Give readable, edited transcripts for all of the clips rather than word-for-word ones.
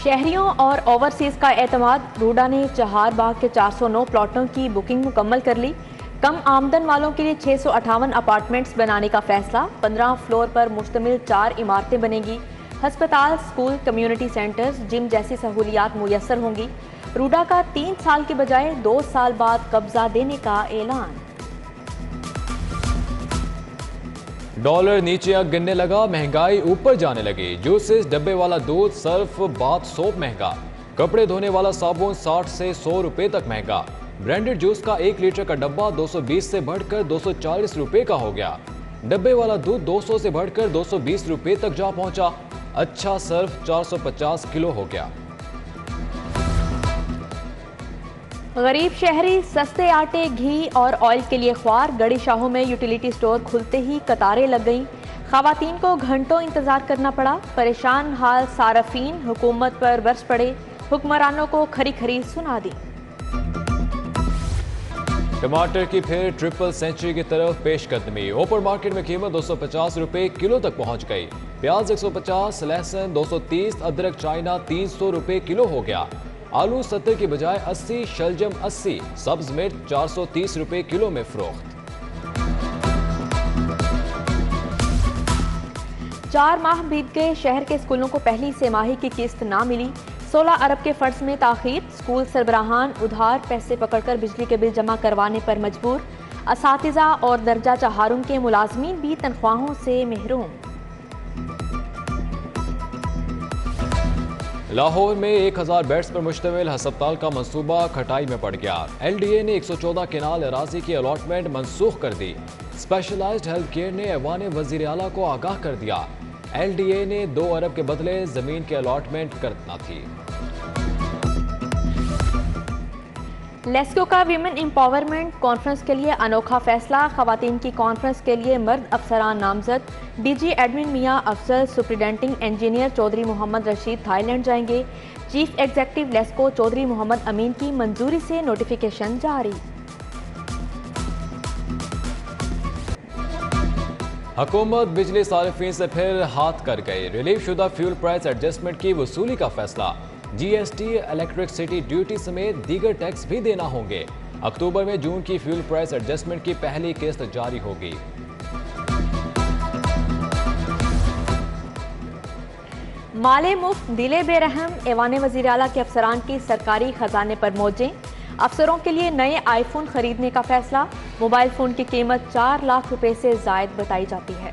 شہریوں اور اوورسیز کا اعتماد۔ روڈا نے چہار باغ کے 409 پلاٹوں کی بکنگ مکمل کر لی۔ کم آمدن والوں کے لیے 658 اپارٹمنٹس بنانے کا فیصلہ۔ 15 فلور پر مشتمل 4 عمارتیں بنیں گی۔ ہسپتال، اسکول، کمیونٹی سینٹرز، جم جیسی سہولیات میسر ہوں گی۔ روڈا کا 3 سال کے بجائے 2 سال بعد قبضہ دینے کا اعلان۔ ڈالر نیچے گرنے لگا، مہنگائی اوپر جانے لگی۔ جوسز، ڈبے والا دودھ، صرف باتھ سوپ مہنگا۔ کپڑے دھونے والا صابن 60 سے 100 روپے تک مہنگا۔ برانڈڈ جوس کا 1 لیٹر کا ڈبہ 220 سے بڑھ کر 240 روپے کا ہو گیا۔ ڈبے والا دودھ 200 سے بڑھ کر 220 روپے تک جا پہنچا۔ اچھا صرف 450 کلو ہو گیا۔ غریب شہری سستے آٹے، گھی اور آئل کے لیے خوار۔ گڑی شاہوں میں یوٹیلیٹی سٹور کھلتے ہی قطاریں لگ گئیں۔ خواتین کو گھنٹوں انتظار کرنا پڑا۔ پریشان حال صارفین حکومت پر برس پڑے۔ حکمرانوں کو کھری کھری سنا دی۔ ٹماٹر کی پھر ٹرپل سینچری کی طرف پیش قدمی۔ اوپن مارکیٹ میں قیمت 250 روپے کلو تک پہنچ گئی۔ پیاز 150، لہسن 230، ادرک چائنا 300 روپے کلو ہو گیا۔ آلو 70 کی بجائے 80، شلجم 80، سبز مرچ 430 روپے کلو میں فروخت۔ 4 ماہ بیت گئے، شہر کے اسکولوں کو پہلی سہ ماہی کی قسط نہ ملی۔ 16 ارب کے فرض میں تاخیر۔ اسکول سربراہان ادھار پیسے پکڑ کر بجلی کے بل جمع کروانے پر مجبور۔ اساتذہ اور درجہ چہارم کے ملازمین بھی تنخواہوں سے محروم۔ لاہور میں 1000 بیڈز پر مشتمل ہسپتال کا منصوبہ کھٹائی میں پڑ گیا۔ ایل ڈی اے نے 114 کنال اراضی کی الاٹمنٹ منسوخ کر دی۔ اسپیشلائزڈ ہیلتھ کیئر نے ایوان وزیر اعلیٰ کو آگاہ کر دیا۔ ایل ڈی اے نے 2 ارب کے بدلے زمین کی الاٹمنٹ کرنا تھی۔ لیسکو کا ویمن امپاورمنٹ کانفرنس کے لیے انوکھا فیصلہ۔ خواتین کی کانفرنس کے لیے مرد افسران نامزد۔ ڈی جی ایڈمن میاں افضل، سپرنٹینڈنگ انجینئر چودھری محمد رشید تھائی لینڈ جائیں گے۔ چیف ایگزیکٹو لیسکو چودھری محمد امین کی منظوری سے نوٹیفیکیشن جاری۔ حکومت بجلی صارفین سے پھر ہاتھ کر گئی۔ ریلیف شدہ فیول پرائس ایڈجسٹمنٹ کی وصولی کا فیصلہ۔ جی ایس ٹی، الیکٹرسٹی ڈیوٹی سمیت دیگر ٹیکس بھی دینا ہوں گے۔ اکتوبر میں جون کی فیول پرائس ایڈجسٹمنٹ کی پہلی قسط جاری ہوگی۔ مالے مفت، دلے بے رحم، ایوان وزیر اعلیٰ کے افسران کی سرکاری خزانے پر موجیں۔ افسروں کے لیے نئے آئی فون خریدنے کا فیصلہ۔ موبائل فون کی قیمت 4 لاکھ روپے سے زائد بتائی جاتی ہے۔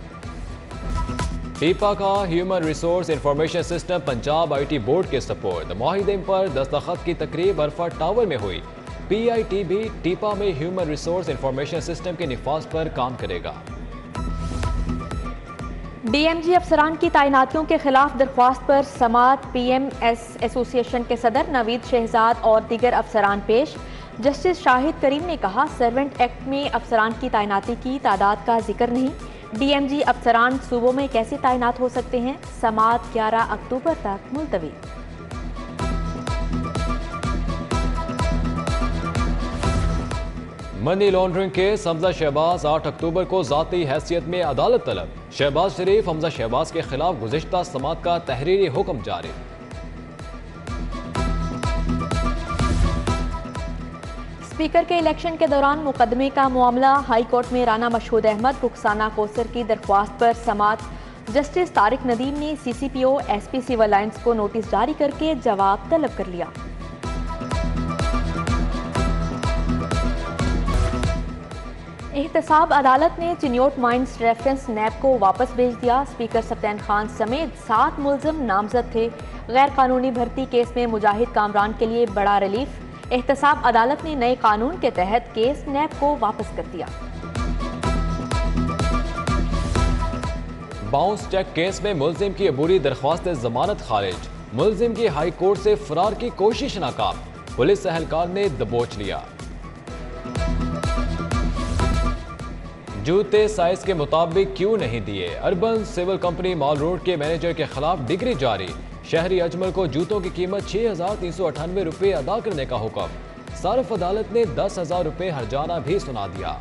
ٹیپا کا human resource information system Punjab I T board کے سپورٹ۔ معاہدے پر دستخط کی تقریب عرفہ ٹاور میں ہوئی۔ پی آئی ٹی بھی ٹیپا میں ہیومن ریسورس انفارمیشن سسٹم کے نفاذ پر کام کرے گا۔ ڈی ایم جی افسران کی تعیناتیوں کے خلاف درخواست پر سماعت۔ پی ایم ایس ایسوسی ایشن کے صدر نوید شہزاد اور دیگر افسران پیش۔ جسٹس شاہد کریم نے کہا، سرونٹ ایکٹ میں افسران کی تعیناتی کی تعداد کا ذکر نہیں۔ ڈی ایم جی افسران صوبوں میں کیسے تعینات ہو سکتے ہیں؟ سماعت 11 اکتوبر تک ملتوی۔ منی لانڈرنگ کیس، حمزہ شہباز 8 اکتوبر کو ذاتی حیثیت میں عدالت طلب۔ شہباز شریف، حمزہ شہباز کے خلاف گزشتہ سماعت کا تحریری حکم جاری۔ اسپیکر کے الیکشن کے دوران مقدمے کا معاملہ۔ ہائی کورٹ میں رانا مشہود احمد، رخسانہ کوثر کی درخواست پر سماعت۔ جسٹس طارق ندیم نے سی سی پی او، ایس پی سول لائنز کو نوٹس جاری کر کے جواب طلب کر لیا۔ احتساب عدالت نے چنیوٹ مائنز ریفرنس نیب کو واپس بھیج دیا۔ اسپیکر سفتین خان سمیت 7 ملزم نامزد تھے۔ غیر قانونی بھرتی کیس میں مجاہد کامران کے لیے بڑا ریلیف۔ احتساب عدالت نے نئے قانون کے تحت کیس نیب کو واپس کر دیا۔ باؤنس چیک کیس میں ملزم کی عبوری درخواست ضمانت خارج۔ ملزم کی ہائی کورٹ سے فرار کی کوشش ناکام، پولیس اہلکار نے دبوچ لیا۔ جوتے سائز کے مطابق کیوں نہیں دیے؟ اربن سول کمپنی مال روڈ کے مینیجر کے خلاف ڈگری جاری۔ شہری اجمل کو جوتوں کی قیمت 6398 روپے ادا کرنے کا حکم۔ صارف عدالت نے 10,000 روپے ہرجانہ بھی سنا دیا۔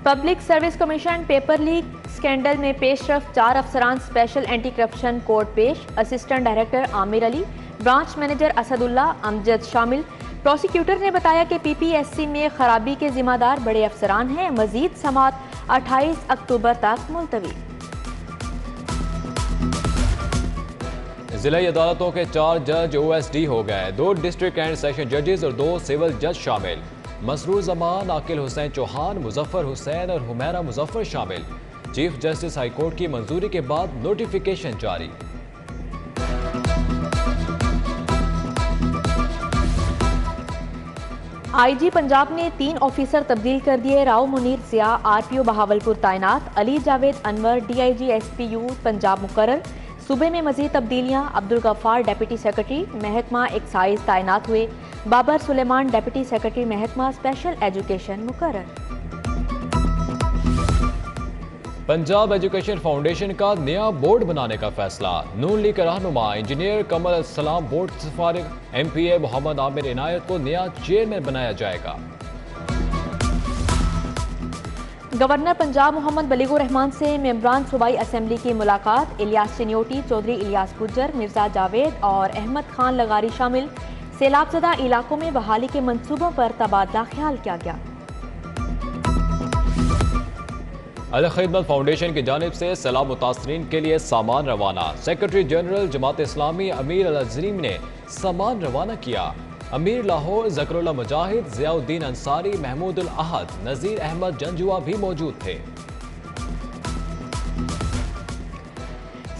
Public service commission paper leak scandal में पेशरफ 4 अफसरान स्पेशल एंटी करप्शन कोर्ट पेश। Assistant director Aamir Ali, branch manager Asadullah Amjad शामिल। प्रोसिक्यूटर ने बताया कि पीपीएससी में खराबी के जिम्मेदार बड़े अफसरान हैं। मजीद समात 28 अक्टूबर तक मुलतवी। जिला अदालतों के 4 जज OSD हो गए, 2 डिस्ट्रिक्ट एंड सेशन जजेस और 2 सिविल जज शामिल। मसरूर जमान, आकिल हुसैन चौहान, मुजफ्फर हुसैन और हुमैरा मुजफ्फर शामिल। चीफ जस्टिस हाई कोर्ट की मंजूरी के बाद नोटिफिकेशन जारी। आईजी पंजाब ने 3 ऑफिसर तब्दील कर दिए। राव मुनीर जिया RPO बहावलपुर तैनात। अली जावेद अनवर DIG SPU पंजाब मुकर्रर। सूबे में मजीद तब्दीलियां। अब्दुल गफ्फार डेप्यूटी सेक्रेटरी महकमा एक्साइज तैनात हुए। बाबर सुलेमान डेप्यूटी सेक्रेटरी महकमा स्पेशल एजुकेशन मुकर्रर। पंजाब एजुकेशन फाउंडेशन का नया बोर्ड बनाने का फैसला। नून लीग रहनुमा इंजीनियर कमल सलाम बोर्ड से फारिग। MPA मोहम्मद आमिर इनायत को नया चेयरमैन बनाया जाएगा। गवर्नर पंजाब मोहम्मद बलीगुर रहमान से मेंबरान सूबाई असेंबली की मुलाकात। इलियास चिन्योटी, चौधरी इलियास गुज्जर, मिर्जा जावेद और अहमद खान लगारी शामिल। सैलाबजदा इलाकों में बहाली के मंसूबों पर तबादला ख्याल किया गया। अल खिदमत फाउंडेशन की जानिब से सैलाब मुतासरीन के लिए सामान रवाना। सेक्रेटरी जनरल जमात इस्लामी अमीर अल अजरीम ने सामान रवाना किया। अमीर लाहौर ज़करुल्लाह मुजाहिद, ज़ियाउद्दीन अंसारी, महमूद उल अहद, नज़ीर अहमद जंजुआ भी मौजूद थे।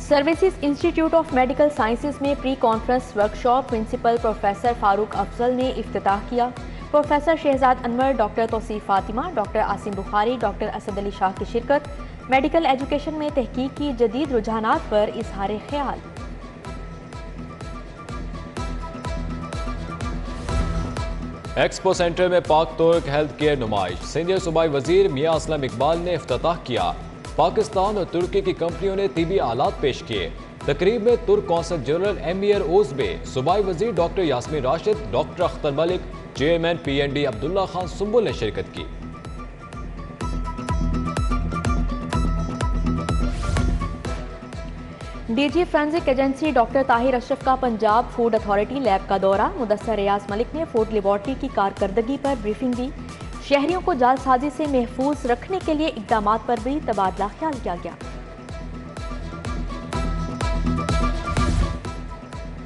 Services institute of medical sciences में pre conference workshop principal professor Farooq Afzal ने इफ्तिताह किया। Professor Shahzad Anwar, doctor Tauseef Fatima, doctor Asim Bukhari, doctor Asad Ali Shah की शिरकत। मेडिकल एजुकेशन में तहकीक की जदीद रुझानात पर इजहार ख्याल। एक्सपो सेंटर में पाक तुर्क हेल्थ केयर नुमाइश। सीनियर सूबाई वजीर मियां असलम इकबाल ने इफ्तिताह किया। पाकिस्तान और तुर्की की कंपनियों ने तिबी आलात पेश किए। तकरीब में तुर्क कौंसल जनरल एमिर ओजबे, सूबाई वजीर doctor Yasmin Rashid, doctor Akhtar Malik, chairman PND Abdullah Khan Sumbul ने शिरकत की। DG forensic agency doctor Tahir Ashraf का पंजाब फूड अथॉरिटी लैब का दौरा। मुदस्सर रियाज मलिक ने फूड लेबॉर्ट्री की कारकर्दगी पर ब्रीफिंग दी। शहरियों को जालसाजी से महफूज रखने के लिए इकदामात पर भी तबादला ख्याल किया गया।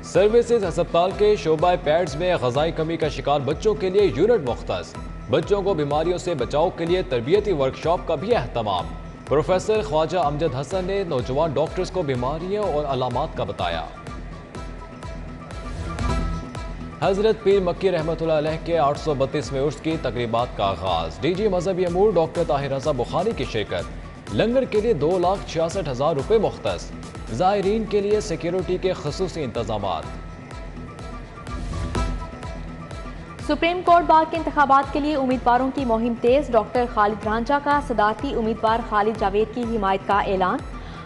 सर्विसेज अस्पताल के शोबा पैड्स में ग़ज़ाई कमी का शिकार बच्चों के लिए यूनिट मुख्तस। बच्चों को बीमारियों से बचाव के लिए तरबियती वर्कशॉप का भी अहतमाम। प्रोफेसर ख्वाजा अमजद हसन ने नौजवान डॉक्टर्स को बीमारियों और अलामात का बताया। हजरत पीर मक्की रहमतुल्लाह अलैह के 832वें उर्स की तकरीबात का आगाज। DG मजहबी अमूर डॉक्टर ताहिर रज़ा बुखारी की शिरकत। लंगर के लिए 2,66,000 रुपये मुख्तस। ज़ायरीन के लिए सिक्योरिटी के खसूसी इंतजामात। सुप्रीम कोर्ट बार के इंतखाबात के लिए उम्मीदवारों की मुहिम तेज। डॉक्टर खालिद रांझा का सदारती उम्मीदवार खालिद जावेद की हिमायत का ऐलान।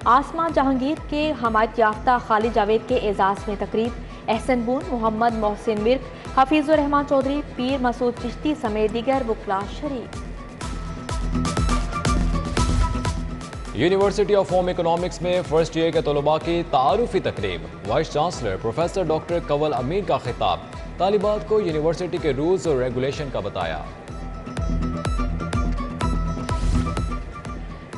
आसमा जहांगीर के हमायत याफ्ता खालिद जावेद के एजाज में तकरीब। एहसन बून, मोहम्मद मोहसिन मिर्ग, हफीजुर रहमान चौधरी, पीर मसूद चिश्ती समेत दीगर वकला शरीक। यूनिवर्सिटी ऑफ होम इकोनॉमिक्स में फर्स्ट ईयर के तलबा की तारुफी तकरीब। Vice chancellor professor doctor Kanwal Amin का खिताब। तालिबात को यूनिवर्सिटी के रूल्स और रेगुलेशन का बताया।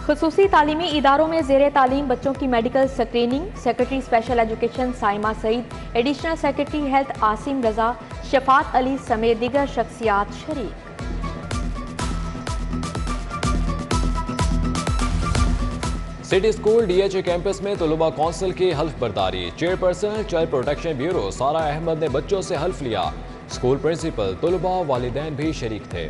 खुसूसी तालीमी इदारों में ज़ेरे तालीम बच्चों की medical screening. Secretary special education Saima Saeed, additional secretary health Asim Raza, Shafaat Ali समेत दीगर शख्सियात शरीक। सिटी स्कूल DHA कैंपस में तलबा कौंसिल की हल्फ बर्दारी। चेयरपर्सन चाइल्ड प्रोटेक्शन ब्यूरो सारा अहमद ने बच्चों से हल्फ लिया। स्कूल प्रिंसिपल, तलबा, वालिदैन भी शरीक थे।